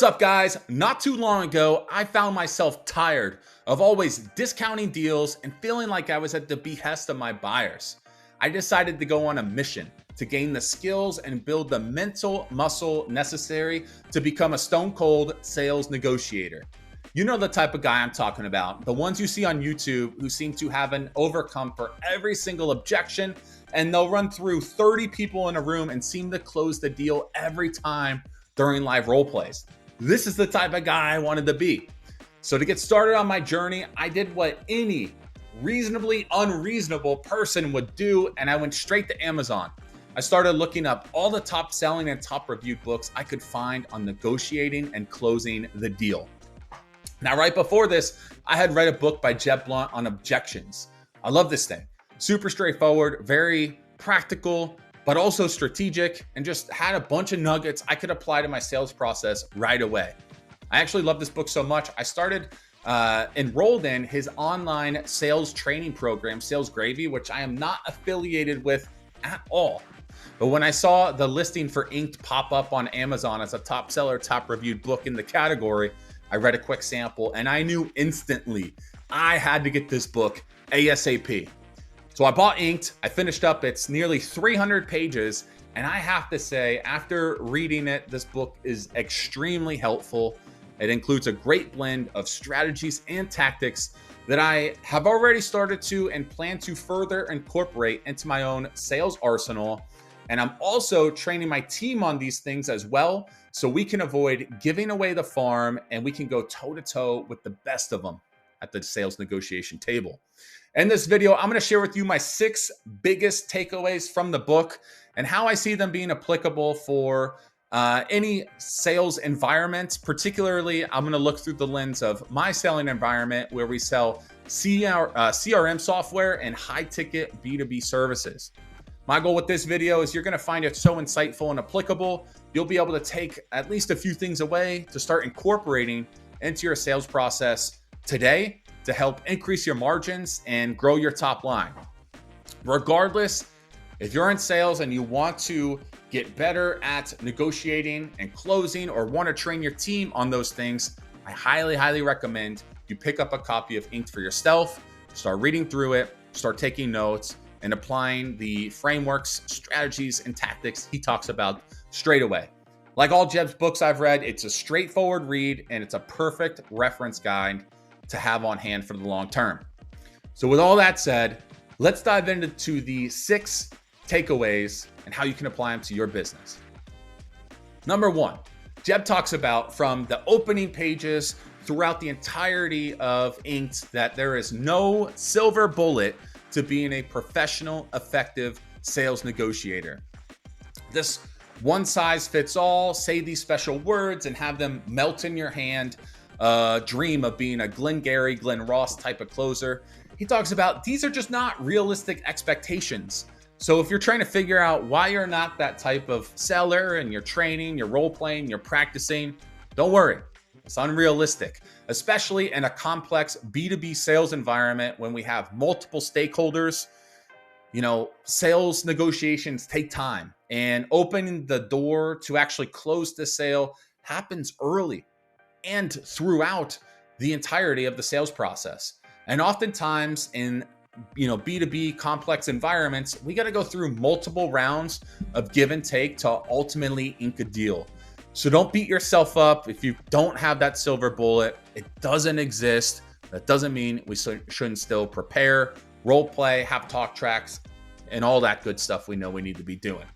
What's up, guys? Not too long ago, I found myself tired of always discounting deals and feeling like I was at the behest of my buyers. I decided to go on a mission to gain the skills and build the mental muscle necessary to become a stone cold sales negotiator. You know the type of guy I'm talking about, the ones you see on YouTube who seem to have an overcome for every single objection, and they'll run through 30 people in a room and seem to close the deal every time during live role plays. This is the type of guy I wanted to be. So to get started on my journey, I did what any reasonably unreasonable person would do, and I went straight to Amazon. I started looking up all the top selling and top reviewed books I could find on negotiating and closing the deal. Now, right before this, I had read a book by Jeb Blount on objections. I love this thing. Super straightforward, very practical, but also strategic, and just had a bunch of nuggets I could apply to my sales process right away. I actually love this book so much, I started enrolled in his online sales training program, Sales Gravy, which I am not affiliated with at all. But when I saw the listing for Inked pop up on Amazon as a top seller, top reviewed book in the category, I read a quick sample and I knew instantly I had to get this book ASAP. So I bought Inked, I finished up, it's nearly 300 pages, and I have to say, after reading it, this book is extremely helpful. It includes a great blend of strategies and tactics that I have already started to and plan to further incorporate into my own sales arsenal. And I'm also training my team on these things as well, so we can avoid giving away the farm and we can go toe-to-toe with the best of them at the sales negotiation table. In this video, I'm going to share with you my 6 biggest takeaways from the book and how I see them being applicable for any sales environment. Particularly, I'm going to look through the lens of my selling environment where we sell CRM software and high-ticket B2B services. My goal with this video is you're going to find it so insightful and applicable, you'll be able to take at least a few things away to start incorporating into your sales process today to help increase your margins and grow your top line. Regardless, if you're in sales and you want to get better at negotiating and closing or want to train your team on those things, I highly recommend you pick up a copy of Inked for yourself, start reading through it, start taking notes, and applying the frameworks, strategies, and tactics he talks about straight away. Like all Jeb's books I've read, it's a straightforward read and it's a perfect reference guide to have on hand for the long term. So with all that said, let's dive into the 6 takeaways and how you can apply them to your business. Number 1, Jeb talks about from the opening pages throughout the entirety of Inked that there is no silver bullet to being a professional, effective sales negotiator. This one size fits all, say these special words and have them melt in your hand, dream of being a Glenn Gary, Glenn Ross type of closer. He talks about these are just not realistic expectations. So if you're trying to figure out why you're not that type of seller and you're training, you're role playing, you're practicing, don't worry. It's unrealistic, especially in a complex B2B sales environment when we have multiple stakeholders. You know, sales negotiations take time, and opening the door to actually close the sale happens early and throughout the entirety of the sales process. And oftentimes in B2B complex environments, we got to go through multiple rounds of give and take to ultimately ink a deal. So don't beat yourself up if you don't have that silver bullet. It doesn't exist. That doesn't mean we shouldn't still prepare, role play, have talk tracks, and all that good stuff we know we need to be doing.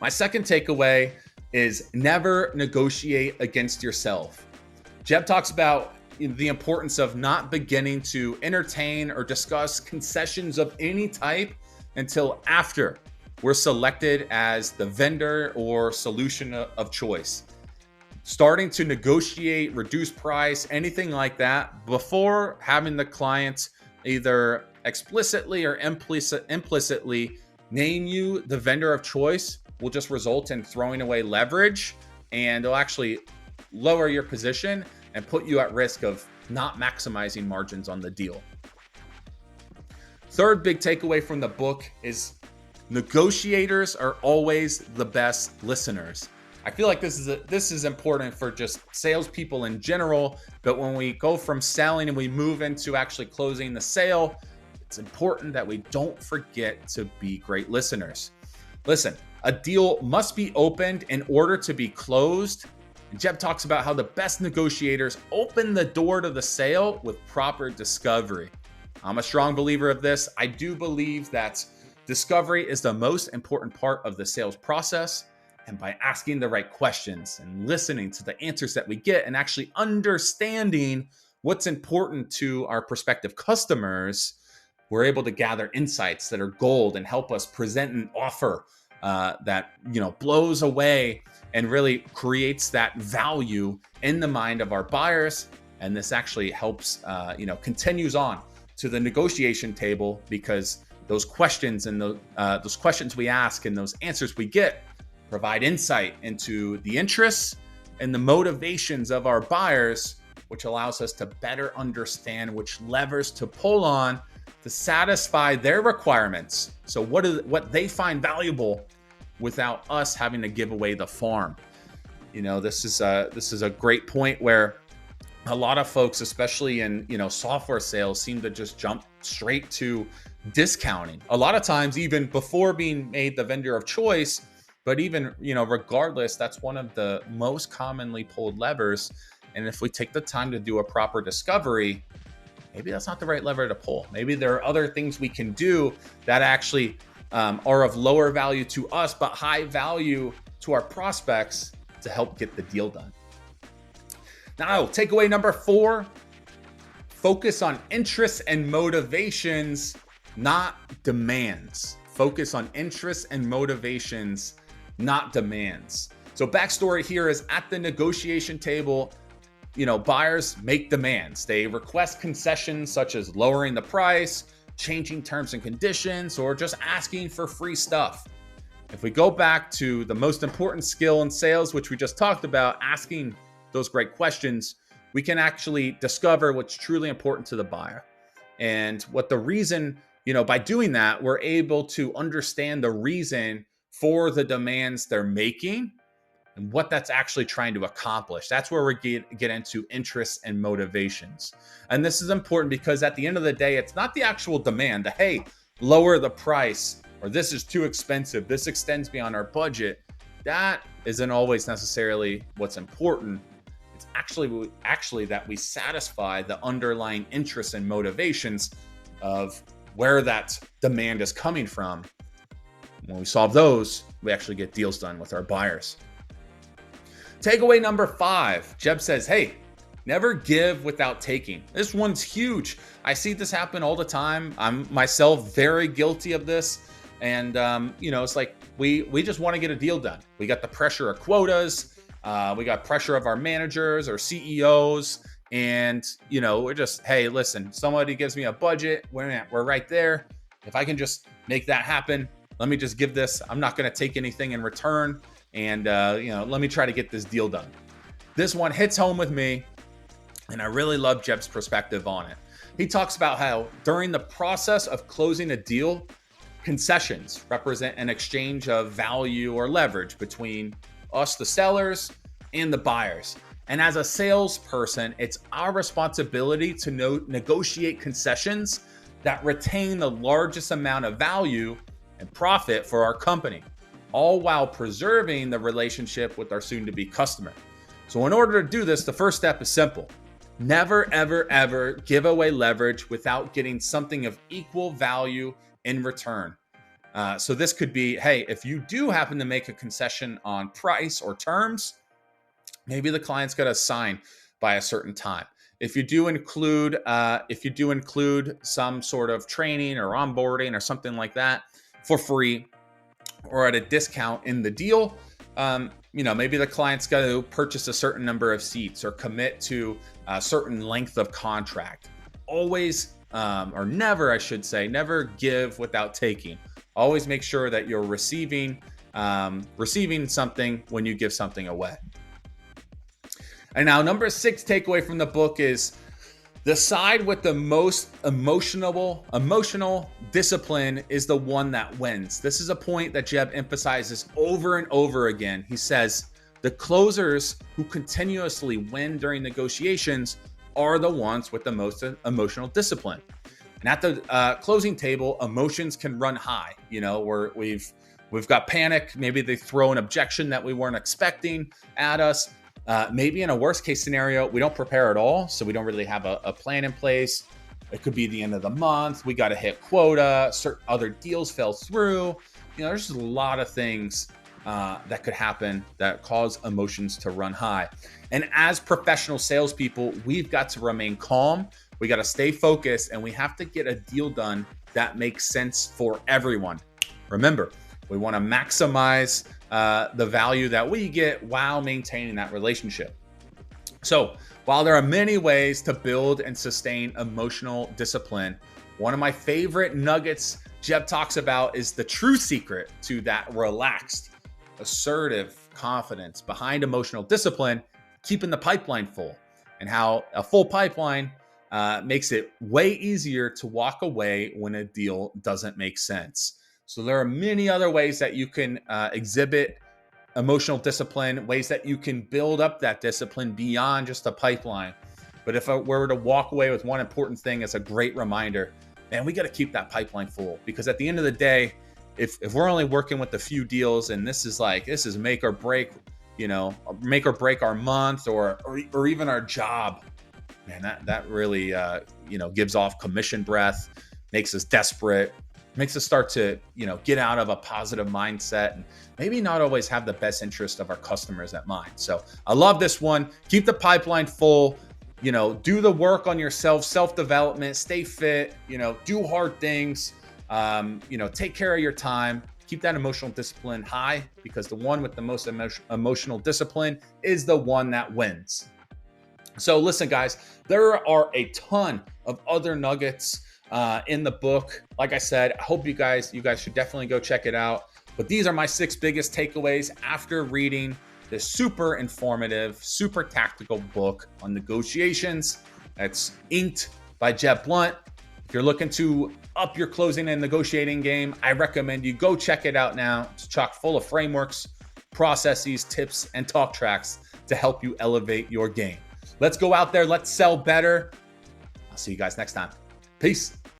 My second takeaway is never negotiate against yourself. Jeb talks about the importance of not beginning to entertain or discuss concessions of any type until after we're selected as the vendor or solution of choice. Starting to negotiate, reduce price, anything like that before having the client either explicitly or implicitly name you the vendor of choice will just result in throwing away leverage, and it'll actually lower your position and put you at risk of not maximizing margins on the deal. Third big takeaway from the book is negotiators are always the best listeners. I feel like this is important for just salespeople in general, but when we go from selling and we move into actually closing the sale, it's important that we don't forget to be great listeners. Listen, a deal must be opened in order to be closed. And Jeb talks about how the best negotiators open the door to the sale with proper discovery. I'm a strong believer of this. I do believe that discovery is the most important part of the sales process. And by asking the right questions and listening to the answers that we get and actually understanding what's important to our prospective customers, we're able to gather insights that are gold and help us present an offer that blows away and really creates that value in the mind of our buyers. And this actually helps, continues on to the negotiation table, because those questions and those questions we ask and those answers we get provide insight into the interests and the motivations of our buyers, which allows us to better understand which levers to pull on to satisfy their requirements. So what they find valuable without us having to give away the farm. This is a great point where a lot of folks, especially in software sales, seem to just jump straight to discounting. A lot of times, even before being made the vendor of choice, but even regardless, that's one of the most commonly pulled levers. And if we take the time to do a proper discovery, maybe that's not the right lever to pull. Maybe there are other things we can do that actually are of lower value to us, but high value to our prospects to help get the deal done. Now, takeaway number 4, focus on interests and motivations, not demands. Focus on interests and motivations, not demands. So backstory here is, at the negotiation table, buyers make demands. They request concessions such as lowering the price, changing terms and conditions, or just asking for free stuff. If we go back to the most important skill in sales, which we just talked about, asking those great questions, we can actually discover what's truly important to the buyer. And what the reason, by doing that, we're able to understand the reason for the demands they're making and what that's actually trying to accomplish. That's where we get into interests and motivations. And this is important because at the end of the day, it's not the actual demand, hey, lower the price, or this is too expensive, this extends beyond our budget. That isn't always necessarily what's important. It's actually that we satisfy the underlying interests and motivations of where that demand is coming from. When we solve those, we actually get deals done with our buyers. Takeaway number 5, Jeb says, hey, never give without taking. This one's huge. I see this happen all the time. I'm myself very guilty of this. And, it's like we just want to get a deal done. We got the pressure of quotas. We got pressure of our managers or CEOs. And, we're just, hey, listen, somebody gives me a budget. We're right there. If I can just make that happen, let me just give this. I'm not going to take anything in return. And, let me try to get this deal done. This one hits home with me, and I really love Jeb's perspective on it. He talks about how during the process of closing a deal, concessions represent an exchange of value or leverage between us, the sellers, and the buyers. And as a salesperson, it's our responsibility to negotiate concessions that retain the largest amount of value and profit for our company, all while preserving the relationship with our soon-to-be customer. So in order to do this, the first step is simple. Never, ever, ever give away leverage without getting something of equal value in return. So this could be, hey, if you do happen to make a concession on price or terms, maybe the client's got to sign by a certain time. If you do include some sort of training or onboarding or something like that for free or at a discount in the deal, maybe the client's got to purchase a certain number of seats or commit to a certain length of contract. Always, or never, I should say, never give without taking. Always make sure that you're receiving something when you give something away. And now, number 6 takeaway from the book is the side with the most emotional discipline is the one that wins. This is a point that Jeb emphasizes over and over again. He says, The closers who continuously win during negotiations are the ones with the most emotional discipline. And at the closing table, emotions can run high. You know, we've got panic. Maybe they throw an objection that we weren't expecting at us. Maybe in a worst case scenario, we don't prepare at all, so we don't really have a plan in place. It could be the end of the month. We got to hit quota. Certain other deals fell through. You know, there's just a lot of things that could happen that cause emotions to run high. And as professional salespeople, we've got to remain calm. We got to stay focused, and we have to get a deal done that makes sense for everyone. Remember, we want to maximize the value that we get while maintaining that relationship. So while there are many ways to build and sustain emotional discipline, one of my favorite nuggets Jeb talks about is the true secret to that relaxed, assertive confidence behind emotional discipline, keeping the pipeline full, and how a full pipeline makes it way easier to walk away when a deal doesn't make sense. So there are many other ways that you can exhibit emotional discipline, ways that you can build up that discipline beyond just a pipeline. But if I were to walk away with one important thing as a great reminder, man, we got to keep that pipeline full, because at the end of the day, if we're only working with a few deals and this is make or break, you know, make or break our month or even our job, man, that really, gives off commission breath, makes us desperate, makes us start to, get out of a positive mindset and maybe not always have the best interest of our customers at mind. So I love this one. Keep the pipeline full, do the work on yourself, self-development, stay fit, do hard things, take care of your time, keep that emotional discipline high, because the one with the most emotional discipline is the one that wins. So listen, guys, there are a ton of other nuggets in the book. Like I said, I hope you guys should definitely go check it out. But these are my 6 biggest takeaways after reading this super informative, super tactical book on negotiations. That's inked by Jeb Blount. If you're looking to up your closing and negotiating game, I recommend you go check it out now. It's chock full of frameworks, processes, tips, and talk tracks to help you elevate your game. Let's go out there. Let's sell better. I'll see you guys next time. Peace.